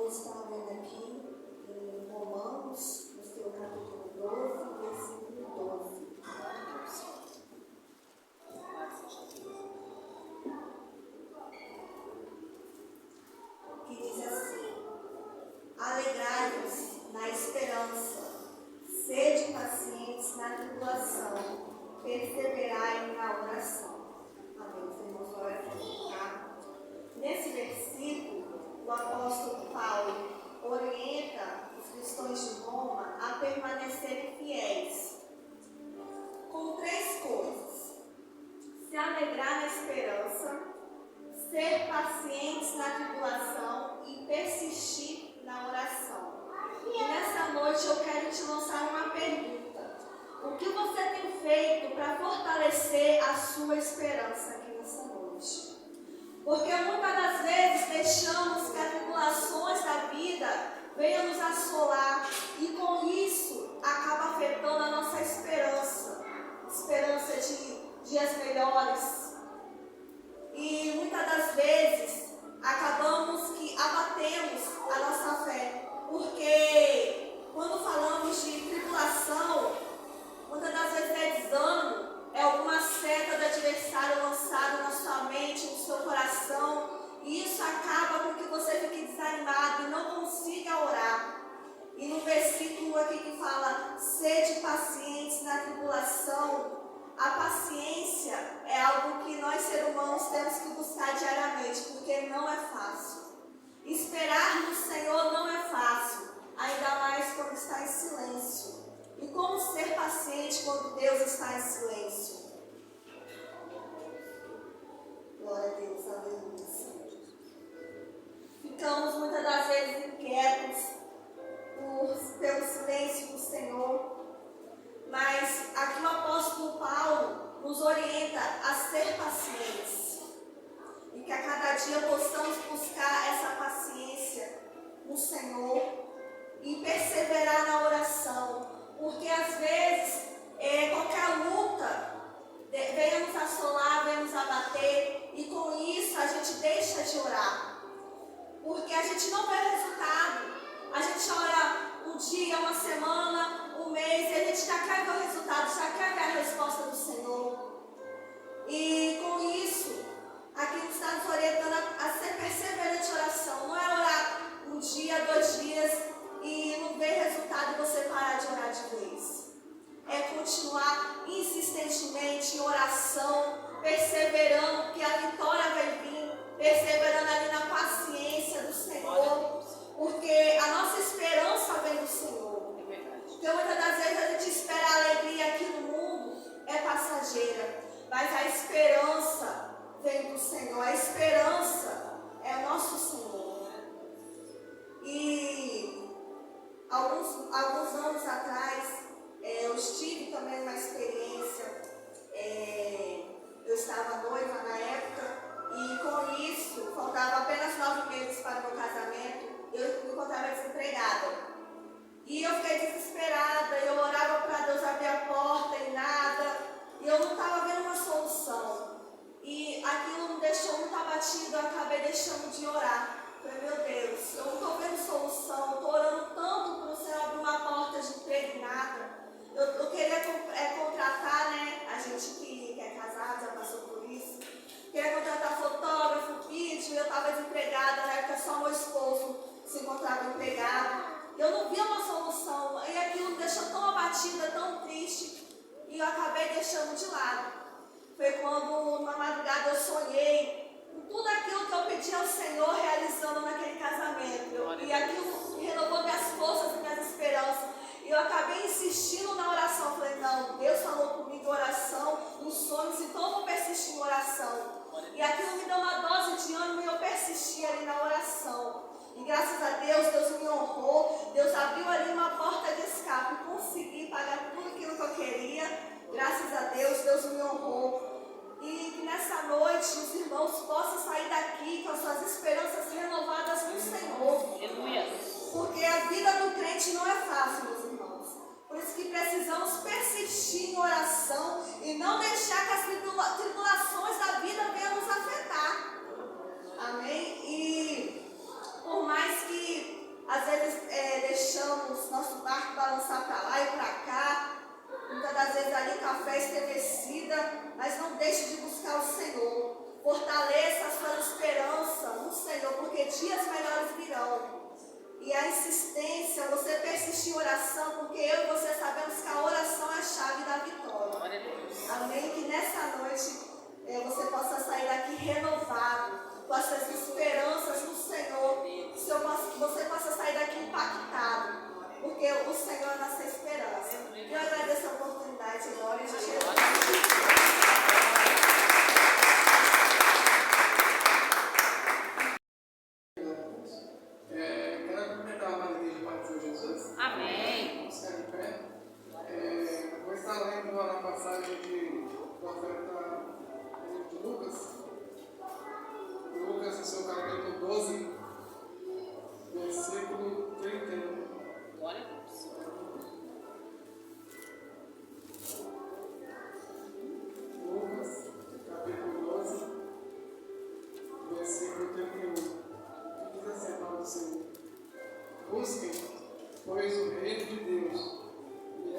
está vendo aqui em Romanos, no seu capítulo 12, versículo 12. Que diz assim: alegrai-vos na esperança, sede pacientes na tribulação, perseverai na oração. Amém. Os irmãos vão ficar. Nesse versículo, o apóstolo Paulo orienta os cristãos de Roma a permanecerem fiéis com três coisas: se alegrar na esperança, ser pacientes na tribulação e persistir na oração. E nessa noite eu quero te lançar uma pergunta: o que você tem feito para fortalecer a sua esperança aqui nessa noite? Porque muitas das vezes deixamos que as tribulações da vida venham nos assolar e com isso acaba afetando a nossa esperança de dias melhores. E muitas das vezes acabamos que abatemos a nossa fé, porque quando falamos de tribulação, muitas das vezes é desânimo, é alguma seta do adversário lançada na sua mente, no seu coração, e isso acaba com que você fique desanimado e não consiga orar. E no versículo aqui que fala, sede pacientes na tribulação, a paciência é algo que nós seres humanos temos que buscar diariamente, porque não é fácil. Esperar no Senhor não é fácil, ainda mais quando está em silêncio. E como ser paciente quando Deus está em silêncio? Glória a Deus, aleluia. Ficamos muitas das vezes inquietos pelo silêncio do Senhor. Mas aqui o apóstolo Paulo nos orienta a ser pacientes. E que a cada dia possamos buscar essa paciência no Senhor e perseverar na oração. Porque às vezes qualquer luta venha nos assolar, venha nos abater, e com isso a gente deixa de orar. Porque a gente não vê resultado. A gente ora um dia, uma semana, um mês, e a gente já quer ver o resultado, já quer ver a resposta do Senhor. E com isso, aqui está nos orientando a ser perseverante em oração. Não é orar um dia, 2 dias e não ver resultado e você parar de orar de vez. É continuar insistentemente em oração, perseverando, porque a vitória vai vir, perseverando ali na paciência do Senhor, porque a nossa esperança vem do Senhor. Porque muitas das vezes a gente espera a alegria aqui no mundo, é passageira, mas a esperança vem do Senhor, a esperança é o nosso Senhor. E alguns anos atrás, eu tive também uma experiência, eu estava noiva na época, e com isso, faltava apenas 9 meses para o meu casamento, eu me encontrava desempregada. E eu fiquei desesperada, eu orava para Deus abrir a porta e nada, e eu não estava vendo uma solução. E aquilo me deixou muito abatido, eu acabei deixando de orar. Falei, meu Deus, eu não estou vendo solução, estou orando tanto para o Senhor abrir uma porta de emprego e nada. Eu queria contratar, né, a gente que é casado, já passou por isso, queria contratar fotógrafo, vídeo, eu estava desempregada, na época só meu esposo se encontrava empregado. Eu não via uma solução, e aquilo me deixou tão abatida, tão triste, e eu acabei deixando de lado. Foi quando, na madrugada, eu sonhei com tudo aquilo que eu pedi ao Senhor realizando naquele casamento. E aquilo renovou minhas forças e minhas esperanças. E eu acabei insistindo na oração. Falei, não, Deus falou comigo em oração, nos sonhos, então eu vou persistir em oração. E aquilo me deu uma dose de ânimo e eu persisti ali na oração. E graças a Deus, Deus me honrou, Deus abriu ali uma porta de escape e consegui pagar tudo aquilo que eu queria. Graças a Deus, Deus me honrou. E que nessa noite os irmãos possam sair daqui com as suas esperanças renovadas no Senhor. Porque a vida do crente não é fácil, meus irmãos. Por isso que precisamos persistir em oração e não deixar que as tribulações da vida venham nos afetar. Amém? E por mais que é você persistir em oração, porque eu e você sabemos que a oração é a chave da vitória. Amém? Que nessa noite você possa sair daqui renovado, com essas esperanças no Senhor, que você possa sair daqui impactado, porque o Senhor é a nossa esperança. E eu agradeço a oportunidade, em nome de Jesus. Quero cumprimentar a Maria de Paz de Jesus. Amém. Vamos ficar em pé. Vou estar lendo na passagem do profeta de Lucas. Lucas, no seu capítulo 12, versículo 31. Glória a Deus. Lucas, capítulo 12, versículo 31. Diz assim a palavra do Senhor: busquem, pois, o reino de Deus, e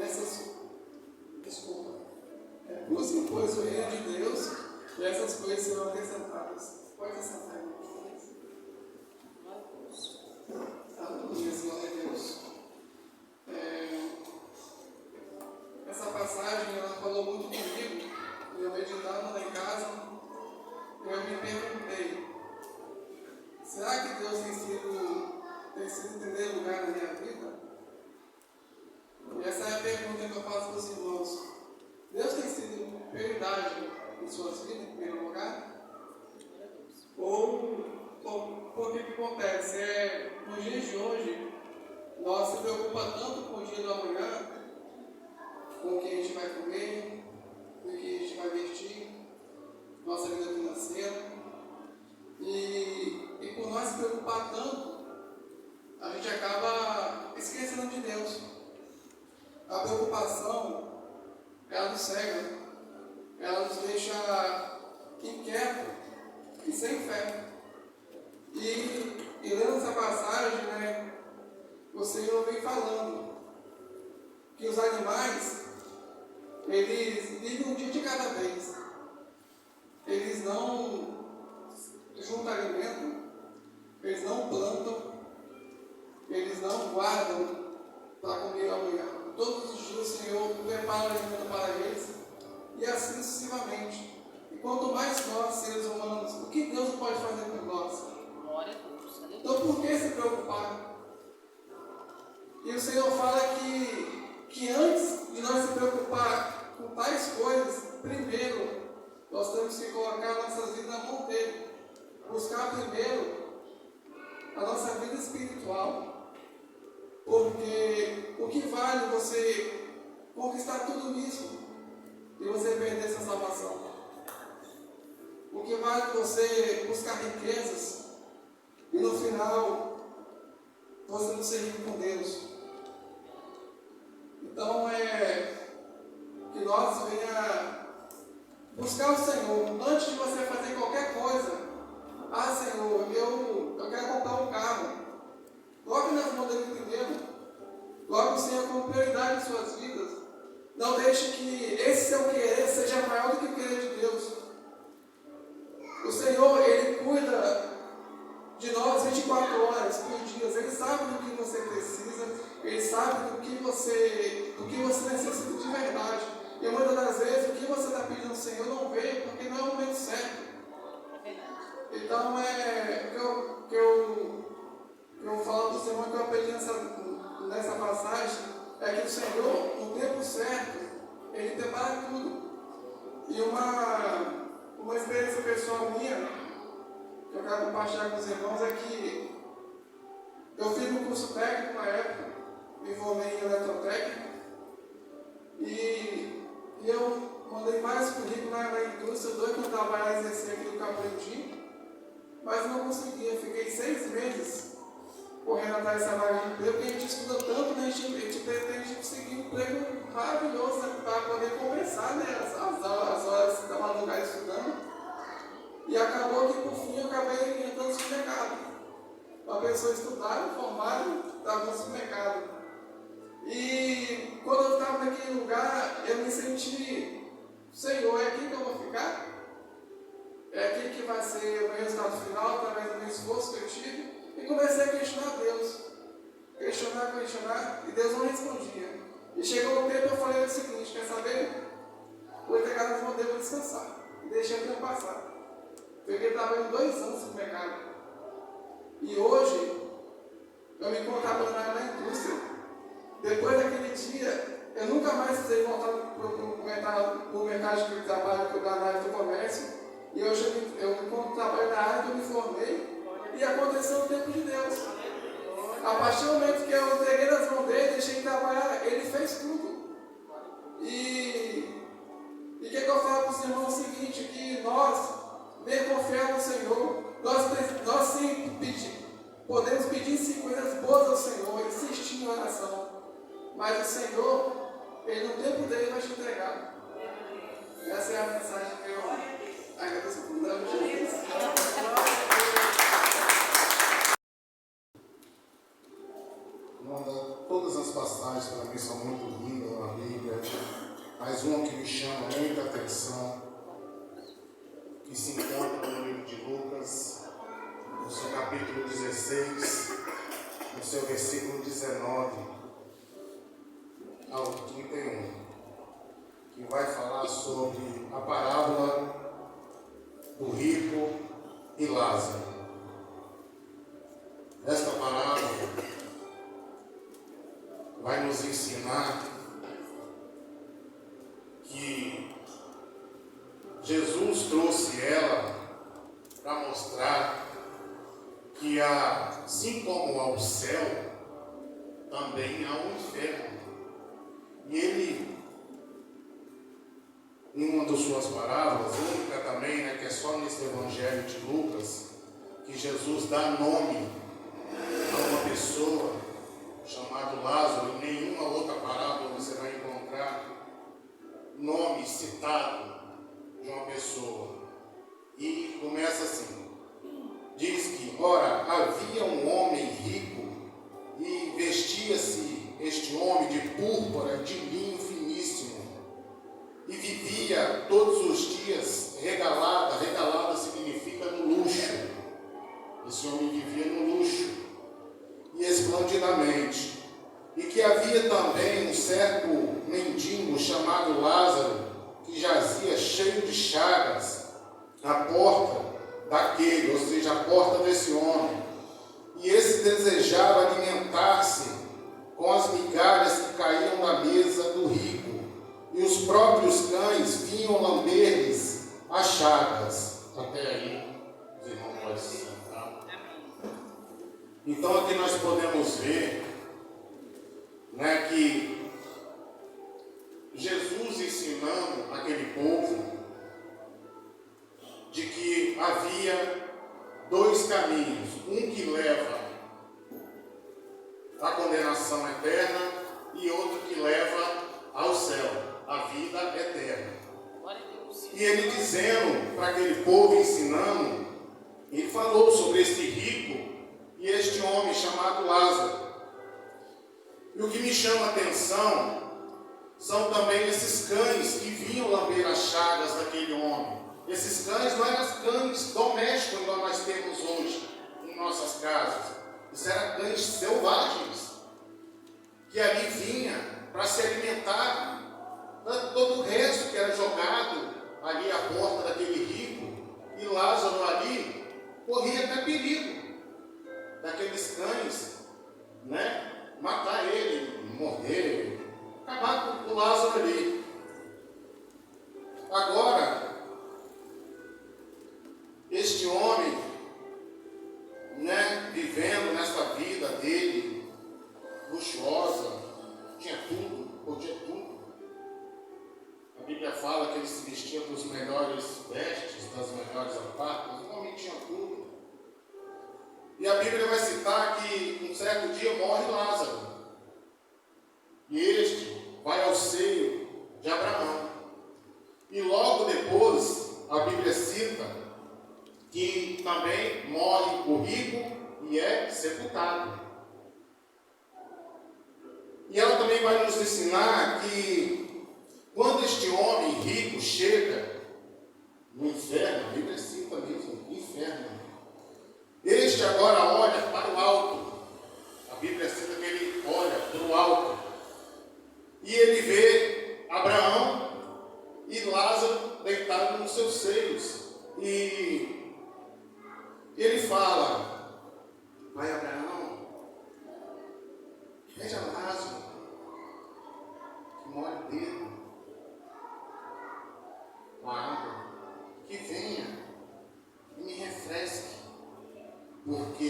busquem, pois, o reino de Deus, e essas coisas serão acrescentadas. Pode assentar, irmãos. Aleluia, glória a Deus. Essa passagem, ela falou muito comigo, e eu meditando lá em casa, eu me perguntei: será que Deus tem sido em primeiro lugar na minha vida? E essa é a pergunta que eu faço para os irmãos. Deus tem sido prioridade em suas vidas, em primeiro lugar? Ou por que acontece? Nos dias de hoje, nós se preocupamos tanto com o dia do amanhã, com o que a gente vai comer, com o que a gente vai vestir, nossa vida financeira. E por nós se preocupar tanto, a gente acaba esquecendo de Deus. A preocupação, ela nos cega, ela nos deixa inquietos e sem fé. E lendo essa passagem, o Senhor vem falando que os animais, eles vivem um dia de cada vez. Eles não juntam alimento, eles não plantam, eles não guardam para comer amanhã. Todos os dias o Senhor prepara alimento para eles, e assim sucessivamente. E quanto mais nós, seres humanos, o que Deus pode fazer por nós? Então por que se preocupar? E o Senhor fala que antes de nós se preocupar com tais coisas, primeiro nós temos que colocar nossas vidas na mão dele. Buscar primeiro a nossa vida espiritual. Porque o que vale você conquistar tudo isso e você perder sua salvação? O que vale você buscar riquezas e no final você não ser rico com Deus? Então que nós venha buscar o Senhor antes de você fazer qualquer coisa. Senhor, eu quero comprar um carro. Coloque nas mãos dele primeiro. Coloque o Senhor como prioridade em suas vidas. Não deixe que esse seu querer seja maior do que o querer de Deus. O Senhor, Ele cuida de nós 24 horas por dia. Ele sabe do que você precisa. Ele sabe do que você necessita de verdade. E muitas das vezes o que você está pedindo ao Senhor não veio porque não é o momento certo. Então que eu falo do Senhor, que eu aprendi nessa passagem, é que o Senhor, no tempo certo, Ele prepara tudo. E uma experiência pessoal minha, que eu quero compartilhar com os irmãos, é que eu fiz um curso técnico na época, me formei em eletrotécnica, e eu mandei vários currículos na indústria, doido que eu trabalhava e exercer aquilo que eu aprendi, mas não conseguia. Fiquei 6 meses correndo atrás dessa vaga de emprego, porque a gente estuda tanto, a gente pretende conseguir um emprego maravilhoso, para poder compensar as horas da madrugada estudando. E acabou que por fim eu acabei entrando no supermercado. Uma pessoa estudada, formada, estava no supermercado. E quando eu estava naquele lugar, eu me senti: Senhor, é aqui que eu vou ficar? É aqui que vai ser o meu resultado final, através do meu esforço que eu tive? E comecei a questionar Deus. Questionar questionar e Deus não respondia. E chegou um tempo eu falei o seguinte, quer saber? Vou entregar no poder para descansar. E deixei o tempo passar. Fiquei trabalhando 2 anos no mercado. E hoje, eu me encontro trabalhando na indústria. Depois daquele dia, eu nunca mais precisei voltar para o mercado de trabalho, que eu na área do comércio. E hoje eu me encontro trabalhando na área que eu me formei. E aconteceu o tempo de Deus. A partir do momento que eu entreguei nas mãos dele, deixei de trabalhar, ele fez tudo. E o que eu falo para os irmãos é o seguinte, que nós devemos confiar no Senhor. Nós sim podemos pedir sim coisas boas ao Senhor, insistir em oração. Mas o Senhor, Ele no tempo dele vai te entregar. Essa é a mensagem que eu agradeço por nome de Jesus. Todas as passagens para mim são muito lindas na Bíblia, mas uma que me chama muita atenção, que se encontra no livro de Lucas, no seu capítulo 16, no seu versículo 19 ao 31, que vai falar sobre a parábola do rico e Lázaro. Esta parábola vai nos ensinar que Jesus trouxe ela para mostrar que assim como há o céu, também há o inferno. E ele, em uma das suas parábolas, única também, que é só nesse Evangelho de Lucas, que Jesus dá nome a uma pessoa chamado Lázaro. Em nenhuma outra parábola você vai encontrar nome citado de uma pessoa. E começa assim, diz que, ora, havia um homem rico e vestia-se este homem de púrpura, de linho finíssimo, e vivia todos os dias regalada. Regalada significa no luxo. Esse homem vivia no luxo e esplendidamente. E que havia também um certo mendigo chamado Lázaro, que jazia cheio de chagas à porta daquele, ou seja, à porta desse homem. E esse desejava alimentar-se com as migalhas que caíam da mesa do rico, e os próprios cães vinham lamber-lhes as chagas. Até aí, os irmãos podem se sentar. Então aqui nós podemos ver, que Jesus ensinando aquele povo de que havia 2 caminhos, um que leva à condenação eterna e outro que leva ao céu, a vida eterna. E ele dizendo para aquele povo, ensinando, ele falou sobre este rico e este homem chamado Lázaro. E o que me chama a atenção são também esses cães que vinham lamber as chagas daquele homem. Esses cães não eram cães domésticos que nós temos hoje em nossas casas. Isso eram cães selvagens, que ali vinha para se alimentar de todo o resto que era jogado ali à porta daquele rico. E Lázaro ali corria até perigo daqueles cães, matar ele, morder, acabar com o Lázaro ali. Agora, este homem, vivendo nesta vida dele, luxuosa, tinha tudo, podia tudo. A Bíblia fala que ele se vestia dos melhores vestes, das melhores alparcas. O homem tinha tudo. E a Bíblia vai citar que um certo dia morre Lázaro. E este vai ao seio de Abraão. E logo depois, a Bíblia cita que também morre o rico e é sepultado. E ela também vai nos ensinar que quando este homem rico chega no inferno, a Bíblia cita mesmo, inferno, este agora olha para o alto. A Bíblia cita que ele olha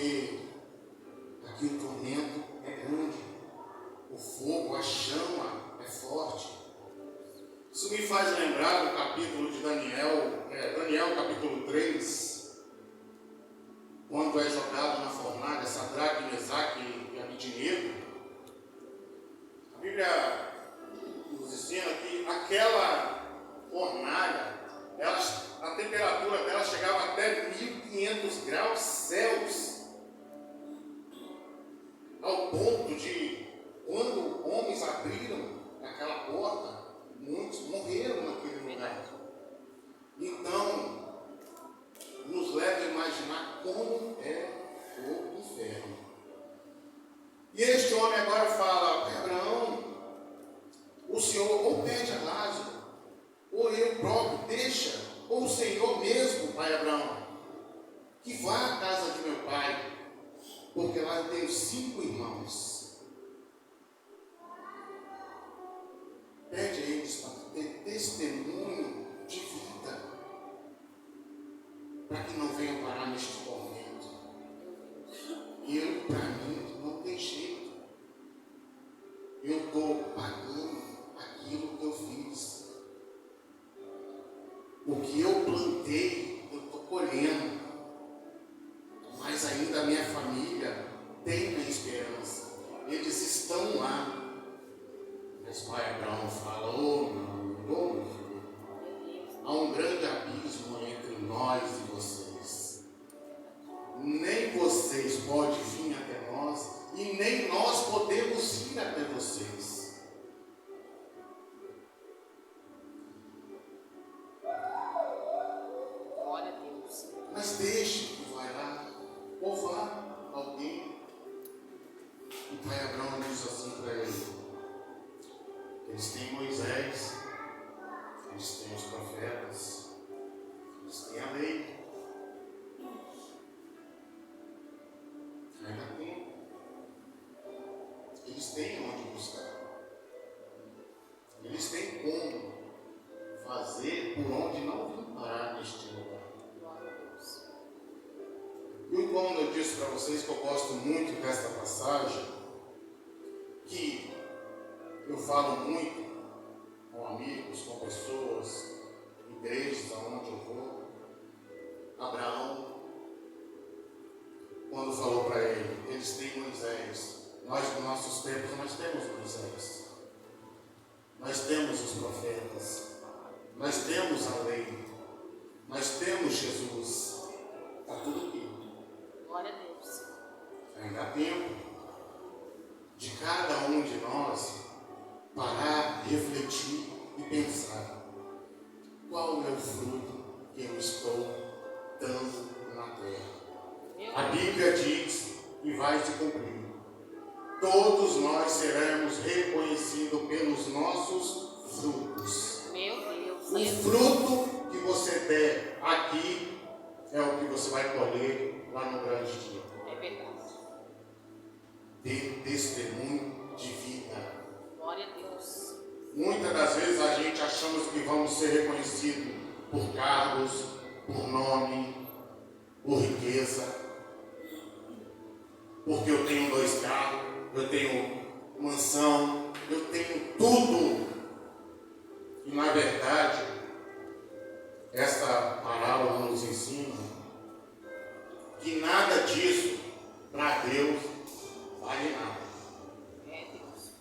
porque aqui o tormento é grande, o fogo, a chama é forte. Isso me faz lembrar do capítulo de Daniel capítulo 3, quando é jogado na fornalha Sadraque, Mesaque e Abednego. A Bíblia nos ensina que aquela fornalha, a temperatura dela chegava até 1500 graus Celsius, ao ponto de, quando homens abriram aquela porta, muitos morreram naquele lugar. Então, nos leva a imaginar como é o inferno. E este homem agora fala: Abraão, o Senhor ou pede a Lázaro, ou eu próprio, deixa, ou o Senhor mesmo, pai Abraão, que vá à casa de meu pai, porque lá eu tenho 5 irmãos. Pede a eles para ter testemunho de vida, para que não venham parar neste tormento. Para mim, não tem jeito. Eu estou pagando aquilo que eu fiz. O que eu plantei, eu estou colhendo. Mas ainda a minha família tem a esperança. Eles estão lá. Mas pai Abraão fala: meu filho, há um grande abismo entre nós e vocês. Nem vocês podem vir até nós, e nem nós podemos ir até vocês. Glória a Deus. Mas deixe que vai lá, ou vá alguém. E o pai Abraão diz assim para ele: eles têm Moisés, eles têm os profetas, eles têm a lei. Ainda tem. Eles têm onde buscar. Eles têm como fazer por onde não vim parar neste lugar. Glória a Deus. E quando eu disse para vocês que eu gosto muito desta passagem, que eu falo muito com amigos, com pessoas, igrejas aonde eu vou. Abraão, quando falou para ele, eles têm Moisés. Nós, nos nossos tempos, nós temos Moisés. Nós temos os profetas. Nós temos a lei. Nós temos Jesus. Está tudo aqui. Glória a Deus. Ainda há tempo de cada um de nós parar, refletir e pensar: qual é o fruto que eu estou dando na terra? A Bíblia diz e vai se cumprir: todos nós seremos reconhecidos pelos nossos frutos. Meu Deus. O fruto que você der aqui é o que você vai colher lá no grande dia. É verdade. Dê testemunho de vida. Glória a Deus. Muitas das vezes a gente achamos que vamos ser reconhecidos por cargos, por nome, por riqueza, porque eu tenho 2 carros, eu tenho mansão, eu tenho tudo. E na verdade, esta parábola nos ensina que nada disso para Deus vale nada. É Deus.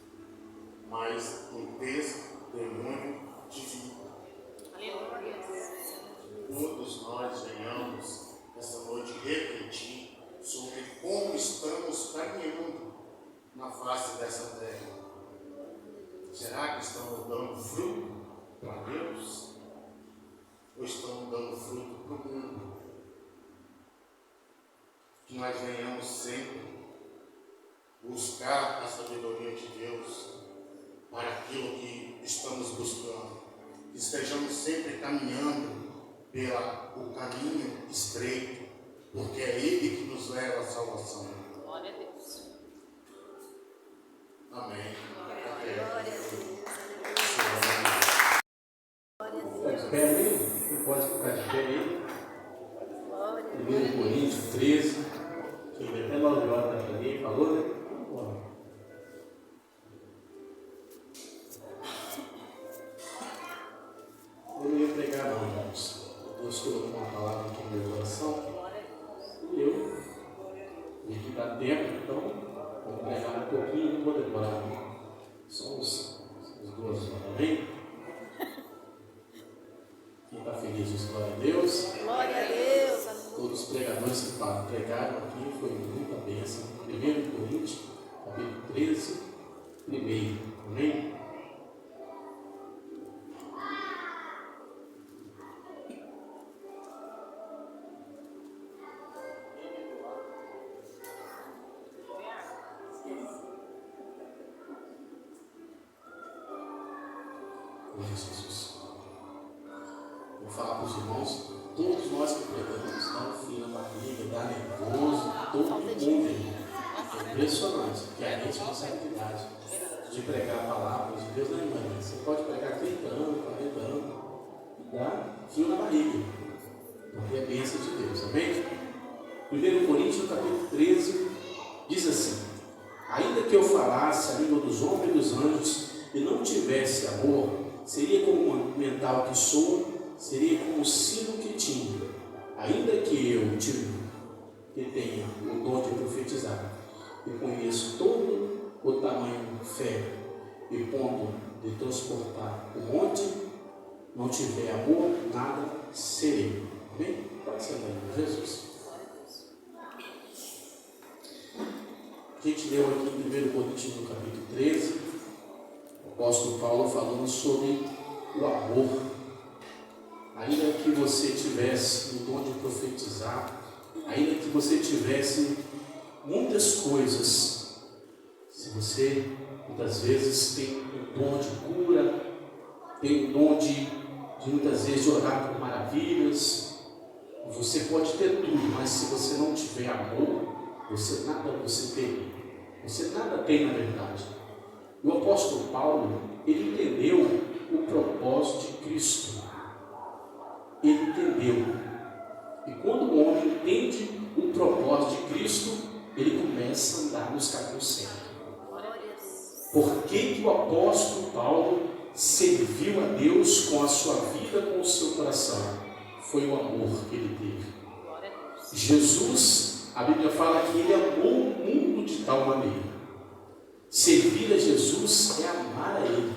Mas um testemunho de vida. Aleluia. Todos nós venhamos essa noite refletir sobre como estamos caminhando na face dessa terra. Será que estamos dando fruto para Deus? Ou estamos dando fruto para o mundo? Que nós venhamos sempre buscar a sabedoria de Deus para aquilo que estamos buscando. Que estejamos sempre caminhando pelo caminho estreito, porque é Ele que nos leva à salvação. Glória a Deus. Amém. Glória a Deus. Pé aí, pode ficar de pé aí. Glória a 1 Coríntios 13, quem que dá tempo, então vamos pregar um pouquinho, não vou demorar. Só os 12 horas, amém? Quem está feliz diz glória a Deus. Glória a Deus. Todos os pregadores que pregaram aqui foi muita bênção. 1 Coríntios, capítulo 13, primeiro. Amém? Jesus. Vou falar para os irmãos, todos nós que pregamos, dá um frio na barriga, dá nervoso, todo mundo. É impressionante, que é a responsabilidade de pregar palavras de Deus na manhã. Você pode pregar 30 anos, 40 anos, e dá frio na barriga, porque é bênção de Deus, amém? 1 Coríntios, capítulo 13, diz assim: ainda que eu falasse a língua dos homens e dos anjos e não tivesse amor, seria como um mental que sou, seria como um sino que tinha. Ainda que eu tenha o dom de profetizar e conheço todo o tamanho de fé e ponto de transportar o monte, não tiver amor, nada serei. Amém? Pode ser aí, Jesus. A gente leu aqui em 1 Coríntios, no capítulo 13, o apóstolo Paulo falando sobre o amor. Ainda que você tivesse o dom de profetizar, ainda que você tivesse muitas coisas, se você muitas vezes tem o dom de cura, tem o dom de muitas vezes orar por maravilhas, você pode ter tudo, mas se você não tiver amor, você tem. Você nada tem na verdade. O apóstolo Paulo, ele entendeu o propósito de Cristo. Ele entendeu. E quando o homem entende o propósito de Cristo, ele começa a andar nos caminhos certos. Por que o apóstolo Paulo serviu a Deus com a sua vida, com o seu coração? Foi o amor que ele teve. Jesus, a Bíblia fala que ele amou o mundo de tal maneira. Servir a Jesus é amar a Ele.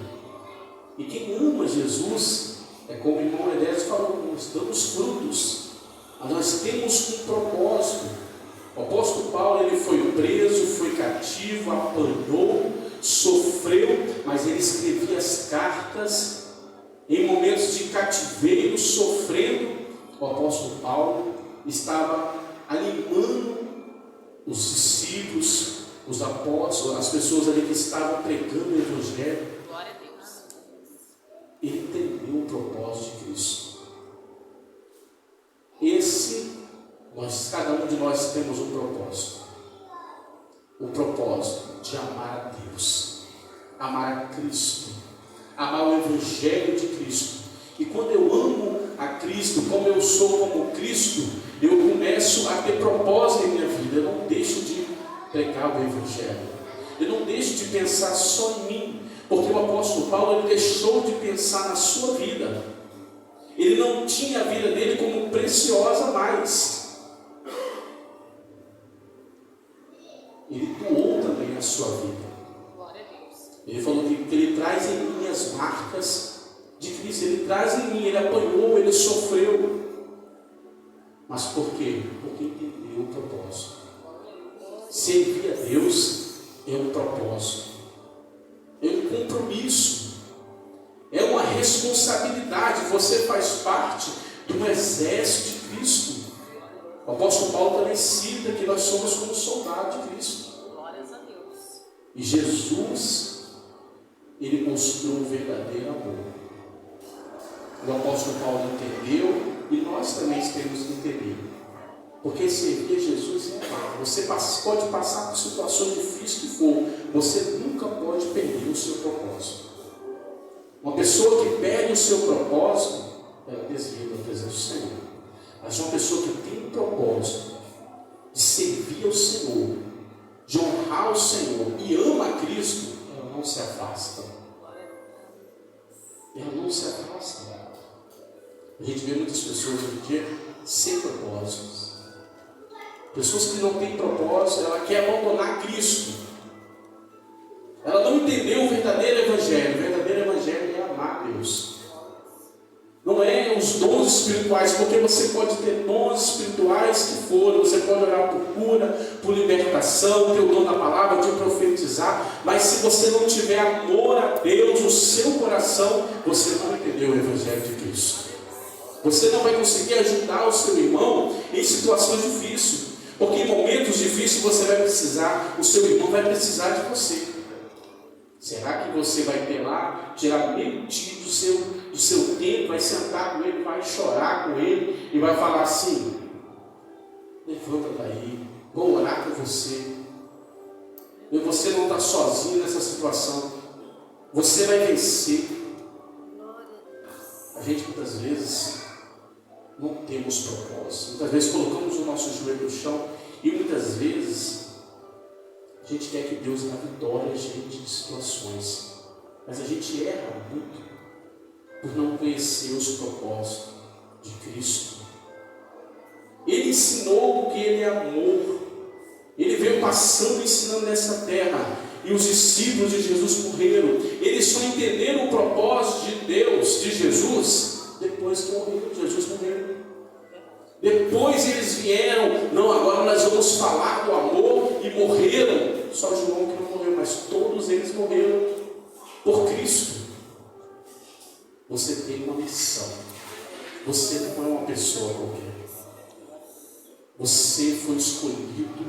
E quem ama Jesus, é como o irmão Edésio falou, nós damos frutos, mas nós temos um propósito. O apóstolo Paulo, ele foi preso, foi cativo, apanhou, sofreu, mas ele escrevia as cartas em momentos de cativeiro, sofrendo. O apóstolo Paulo estava animando os discípulos, os apóstolos, as pessoas ali que estavam pregando o Evangelho. Glória a Deus. Ele entendeu o propósito de Cristo. Cada um de nós temos um propósito. O propósito de amar a Deus, amar a Cristo, amar o Evangelho de Cristo. E quando eu amo a Cristo, como eu sou como Cristo, eu começo a ter propósito em minha vida. Eu não deixo de pregar o Evangelho. Eu não deixo de pensar só em mim, porque o apóstolo Paulo, ele deixou de pensar na sua vida. Ele não tinha a vida dele como preciosa mais. Ele doou também a sua vida. Glória a Deus. Ele falou que ele traz em mim as marcas de Cristo. Ele traz em mim, ele apanhou, ele sofreu. Mas por quê? Porque entendeu o propósito. Servir a Deus é um propósito, é um compromisso, é uma responsabilidade. Você faz parte do exército de Cristo. O apóstolo Paulo também cita que nós somos como soldados de Cristo. Glórias a Deus. E Jesus, ele mostrou o verdadeiro amor. O apóstolo Paulo entendeu e nós também temos que entender. Porque servir a Jesus é amar. Você pode passar por situações difíceis que for, você nunca pode perder o seu propósito. Uma pessoa que perde o seu propósito, ela desvia da presença do Senhor. Mas uma pessoa que tem um propósito de servir ao Senhor, de honrar o Senhor e ama a Cristo, ela não se afasta. Ela não se afasta. A gente vê muitas pessoas hoje em dia sem propósitos. Pessoas que não têm propósito, ela quer abandonar Cristo. Ela não entendeu o verdadeiro evangelho. O verdadeiro evangelho é amar Deus. Não é os dons espirituais, porque você pode ter dons espirituais que forem, você pode orar por cura, por libertação, ter o dom da palavra, de profetizar, mas se você não tiver amor a Deus no seu coração, você não entendeu o evangelho de Cristo. Você não vai conseguir ajudar o seu irmão em situações difíceis, porque em momentos difíceis você vai precisar, o seu irmão vai precisar de você. Será que você vai ter lá, tirar meio dia do seu tempo, vai sentar com ele, vai chorar com ele e vai falar assim: levanta daí, vou orar com você. E você não está sozinho nessa situação. Você vai vencer. A gente muitas vezes não temos propósito. Muitas vezes colocamos o nosso joelho no chão e muitas vezes a gente quer que Deus dê vitória a gente de situações. Mas a gente erra muito por não conhecer os propósitos de Cristo. Ele ensinou porque Ele é amor. Ele veio passando ensinando nessa terra. E os discípulos de Jesus morreram. Eles só entenderam o propósito de Deus, de Jesus, depois que morreram. Jesus morreu. Depois eles vieram, não, agora nós vamos falar do amor, e morreram. Só João que não morreu, mas todos eles morreram por Cristo. Você tem uma missão. Você não é uma pessoa qualquer. Você foi escolhido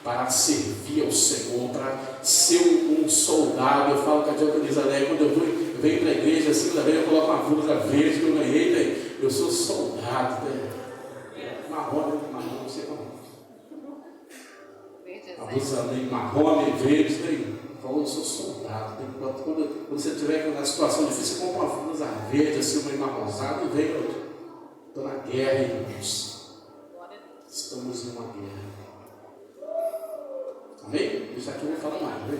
para servir ao Senhor, para ser um soldado. Eu falo com a diaconisa Lélia, quando eu venho para a igreja, assim, eu coloco uma blusa verde que eu ganhei, né? Eu sou soldado, né? Marrom, não sei como. A blusa marrom, verde, né? Eu sou soldado. Quando você estiver na situação difícil, você compra uma blusa verde, assim, uma marronzada, e vem, eu estou na guerra, irmãos. Estamos numa guerra. Amém? Isso aqui eu vou falar mais, amém?